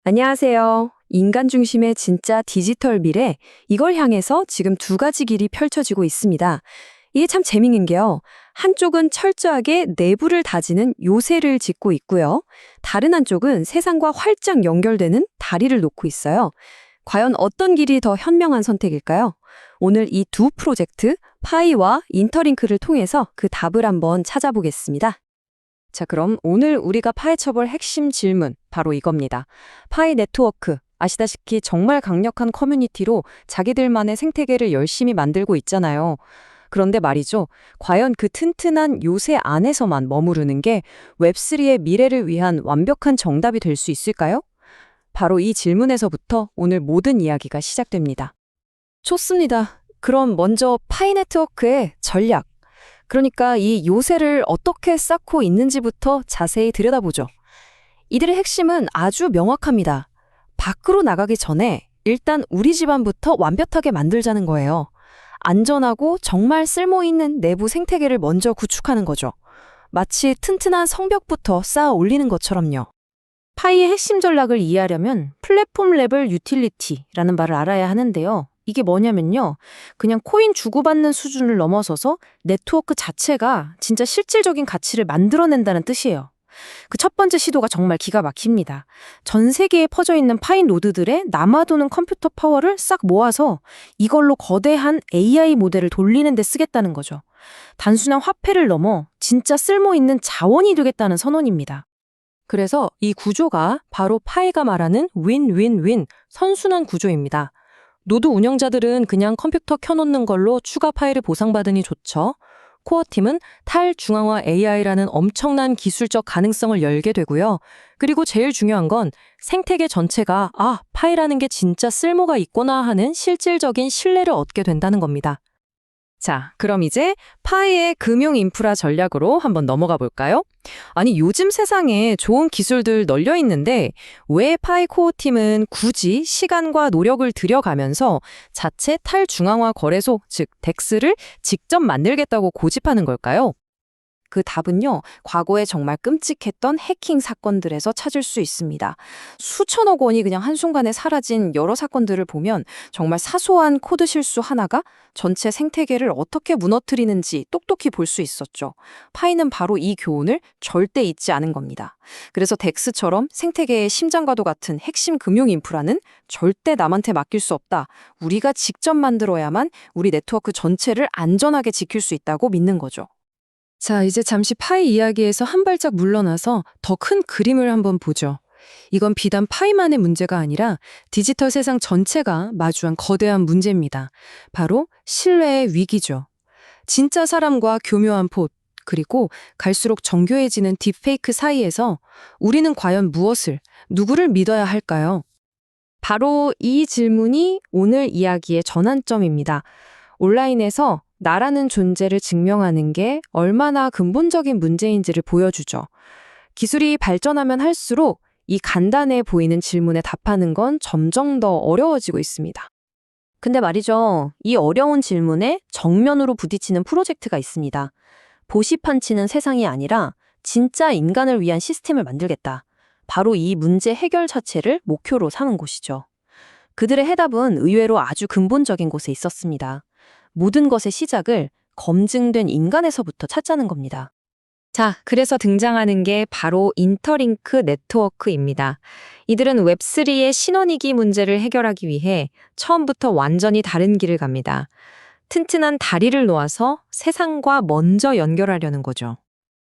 안녕하세요. 인간 중심의 진짜 디지털 미래, 이걸 향해서 지금 두 가지 길이 펼쳐지고 있습니다. 이게 참 재밌는 게요. 한쪽은 철저하게 내부를 다지는 요새를 짓고 있고요. 다른 한쪽은 세상과 활짝 연결되는 다리를 놓고 있어요. 과연 어떤 길이 더 현명한 선택일까요? 오늘 이 두 프로젝트, 파이와 인터링크를 통해서 그 답을 한번 찾아보겠습니다. 자, 그럼 오늘 우리가 파헤쳐볼 핵심 질문, 바로 이겁니다. 파이 네트워크, 아시다시피 정말 강력한 커뮤니티로 자기들만의 생태계를 열심히 만들고 있잖아요. 그런데 말이죠. 과연 그 튼튼한 요새 안에서만 머무르는 게 웹3의 미래를 위한 완벽한 정답이 될 수 있을까요? 바로 이 질문에서부터 오늘 모든 이야기가 시작됩니다. 좋습니다. 그럼 먼저 파이 네트워크의 전략, 그러니까 이 요새를 어떻게 쌓고 있는지부터 자세히 들여다보죠. 이들의 핵심은 아주 명확합니다. 밖으로 나가기 전에 일단 우리 집안부터 완벽하게 만들자는 거예요. 안전하고 정말 쓸모있는 내부 생태계를 먼저 구축하는 거죠. 마치 튼튼한 성벽부터 쌓아 올리는 것처럼요. 파이의 핵심 전략을 이해하려면 플랫폼 레벨 유틸리티라는 말을 알아야 하는데요. 이게 뭐냐면요. 그냥 코인 주고받는 수준을 넘어서서 네트워크 자체가 진짜 실질적인 가치를 만들어낸다는 뜻이에요. 그 첫 번째 시도가 정말 기가 막힙니다. 전 세계에 퍼져 있는 파이 노드들의 남아도는 컴퓨터 파워를 싹 모아서 이걸로 거대한 AI 모델을 돌리는 데 쓰겠다는 거죠. 단순한 화폐를 넘어 진짜 쓸모있는 자원이 되겠다는 선언입니다. 그래서 이 구조가 바로 파이가 말하는 윈윈윈 선순환 구조입니다. 노드 운영자들은 그냥 컴퓨터 켜놓는 걸로 추가 파일을 보상받으니 좋죠. 코어팀은 탈중앙화 AI라는 엄청난 기술적 가능성을 열게 되고요. 그리고 제일 중요한 건 생태계 전체가 파이라는 게 진짜 쓸모가 있구나 하는 실질적인 신뢰를 얻게 된다는 겁니다. 자, 그럼 이제 파이의 금융 인프라 전략으로 한번 넘어가 볼까요? 아니, 요즘 세상에 좋은 기술들 널려 있는데 왜 파이 코어 팀은 굳이 시간과 노력을 들여가면서 자체 탈중앙화 거래소, 즉 덱스를 직접 만들겠다고 고집하는 걸까요? 그 답은요, 과거에 정말 끔찍했던 해킹 사건들에서 찾을 수 있습니다. 수천억 원이 그냥 한순간에 사라진 여러 사건들을 보면 정말 사소한 코드 실수 하나가 전체 생태계를 어떻게 무너뜨리는지 똑똑히 볼 수 있었죠. 파이는 바로 이 교훈을 절대 잊지 않은 겁니다. 그래서 덱스처럼 생태계의 심장과도 같은 핵심 금융 인프라는 절대 남한테 맡길 수 없다. 우리가 직접 만들어야만 우리 네트워크 전체를 안전하게 지킬 수 있다고 믿는 거죠. 자, 이제 잠시 파이 이야기에서 한 발짝 물러나서 더 큰 그림을 한번 보죠. 이건 비단 파이만의 문제가 아니라 디지털 세상 전체가 마주한 거대한 문제입니다. 바로 신뢰의 위기죠. 진짜 사람과 교묘한 봇, 그리고 갈수록 정교해지는 딥페이크 사이에서 우리는 과연 무엇을, 누구를 믿어야 할까요? 바로 이 질문이 오늘 이야기의 전환점입니다. 온라인에서 나라는 존재를 증명하는 게 얼마나 근본적인 문제인지를 보여주죠. 기술이 발전하면 할수록 이 간단해 보이는 질문에 답하는 건 점점 더 어려워지고 있습니다. 근데 말이죠. 이 어려운 질문에 정면으로 부딪히는 프로젝트가 있습니다. 보시판치는 세상이 아니라 진짜 인간을 위한 시스템을 만들겠다. 바로 이 문제 해결 자체를 목표로 삼은 곳이죠. 그들의 해답은 의외로 아주 근본적인 곳에 있었습니다. 모든 것의 시작을 검증된 인간에서부터 찾자는 겁니다. 자, 그래서 등장하는 게 바로 인터링크 네트워크입니다. 이들은 웹3의 신원이기 문제를 해결하기 위해 처음부터 완전히 다른 길을 갑니다. 튼튼한 다리를 놓아서 세상과 먼저 연결하려는 거죠.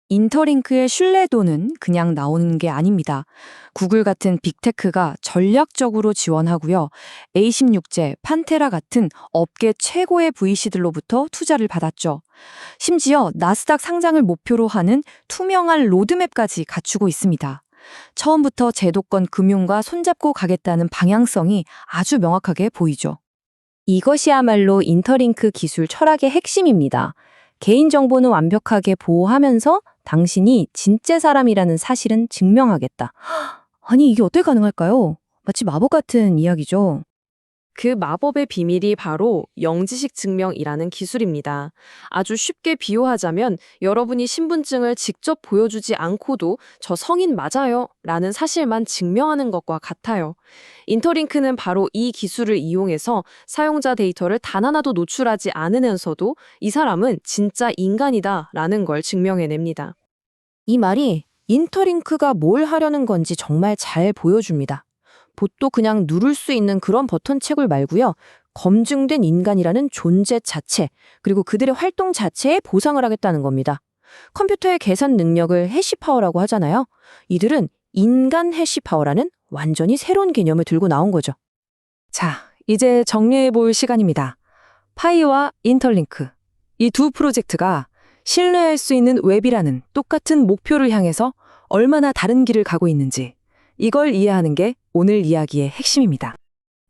인터링크의 신뢰도는 그냥 나오는 게 아닙니다. 구글 같은 빅테크가 전략적으로 지원하고요. A16제, 판테라 같은 업계 최고의 VC들로부터 투자를 받았죠. 심지어 나스닥 상장을 목표로 하는 투명한 로드맵까지 갖추고 있습니다. 처음부터 제도권 금융과 손잡고 가겠다는 방향성이 아주 명확하게 보이죠. 이것이야말로 인터링크 기술 철학의 핵심입니다. 개인정보는 완벽하게 보호하면서 당신이 진짜 사람이라는 사실은 증명하겠다. 아니, 이게 어떻게 가능할까요? 마치 마법 같은 이야기죠. 그 마법의 비밀이 바로 영지식 증명이라는 기술입니다. 아주 쉽게 비유하자면 여러분이 신분증을 직접 보여주지 않고도 저 성인 맞아요 라는 사실만 증명하는 것과 같아요. 인터링크는 바로 이 기술을 이용해서 사용자 데이터를 단 하나도 노출하지 않으면서도 이 사람은 진짜 인간이다 라는 걸 증명해냅니다. 이 말이 인터링크가 뭘 하려는 건지 정말 잘 보여줍니다. 봇도 그냥 누를 수 있는 그런 버튼 채굴 말고요. 검증된 인간이라는 존재 자체, 그리고 그들의 활동 자체에 보상을 하겠다는 겁니다. 컴퓨터의 계산 능력을 해시파워라고 하잖아요. 이들은 인간 해시파워라는 완전히 새로운 개념을 들고 나온 거죠. 자, 이제 정리해 볼 시간입니다. 파이와 인터링크. 이 두 프로젝트가 신뢰할 수 있는 웹이라는 똑같은 목표를 향해서 얼마나 다른 길을 가고 있는지, 이걸 이해하는 게 오늘 이야기의 핵심입니다.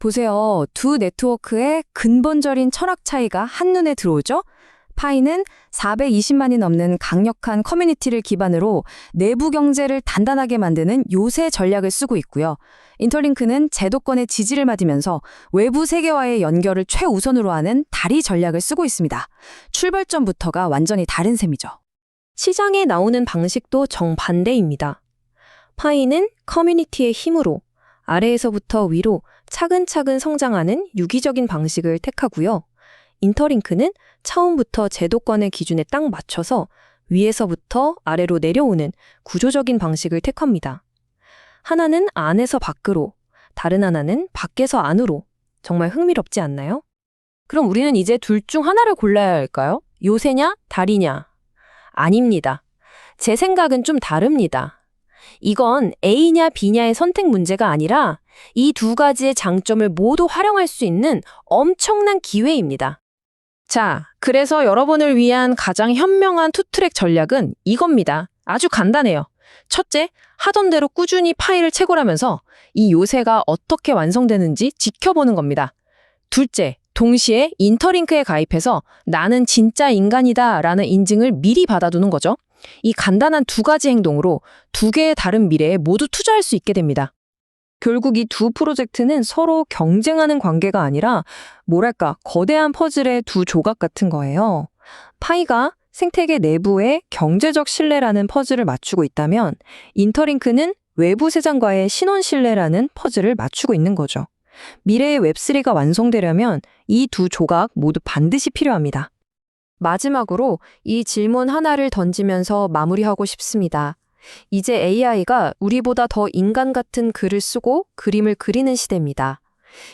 보세요. 두 네트워크의 근본적인 철학 차이가 한눈에 들어오죠? 파이는 420만이 넘는 강력한 커뮤니티를 기반으로 내부 경제를 단단하게 만드는 요새 전략을 쓰고 있고요. 인터링크는 제도권의 지지를 받으면서 외부 세계와의 연결을 최우선으로 하는 다리 전략을 쓰고 있습니다. 출발점부터가 완전히 다른 셈이죠. 시장에 나오는 방식도 정반대입니다. 파이는 커뮤니티의 힘으로 아래에서부터 위로 차근차근 성장하는 유기적인 방식을 택하고요. 인터링크는 처음부터 제도권의 기준에 딱 맞춰서 위에서부터 아래로 내려오는 구조적인 방식을 택합니다. 하나는 안에서 밖으로, 다른 하나는 밖에서 안으로. 정말 흥미롭지 않나요? 그럼 우리는 이제 둘 중 하나를 골라야 할까요? 요새냐, 다리냐? 아닙니다. 제 생각은 좀 다릅니다. 이건 A냐 B냐의 선택 문제가 아니라 이 두 가지의 장점을 모두 활용할 수 있는 엄청난 기회입니다. 자, 그래서 여러분을 위한 가장 현명한 투트랙 전략은 이겁니다. 아주 간단해요. 첫째, 하던 대로 꾸준히 파일을 채굴하면서 이 요새가 어떻게 완성되는지 지켜보는 겁니다. 둘째, 동시에 인터링크에 가입해서 나는 진짜 인간이다 라는 인증을 미리 받아두는 거죠. 이 간단한 두 가지 행동으로 두 개의 다른 미래에 모두 투자할 수 있게 됩니다. 결국 이 두 프로젝트는 서로 경쟁하는 관계가 아니라 뭐랄까 거대한 퍼즐의 두 조각 같은 거예요. 파이가 생태계 내부의 경제적 신뢰라는 퍼즐을 맞추고 있다면 인터링크는 외부 세상과의 신원 신뢰라는 퍼즐을 맞추고 있는 거죠. 미래의 웹3가 완성되려면 이 두 조각 모두 반드시 필요합니다. 마지막으로 이 질문 하나를 던지면서 마무리하고 싶습니다. 이제 AI가 우리보다 더 인간 같은 글을 쓰고 그림을 그리는 시대입니다.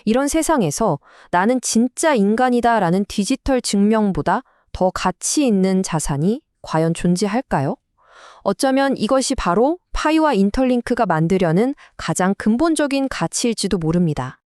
이런 세상에서 나는 진짜 인간이다 라는 디지털 증명보다 더 가치 있는 자산이 과연 존재할까요? 어쩌면 이것이 바로 파이와 인터링크가 만들려는 가장 근본적인 가치일지도 모릅니다.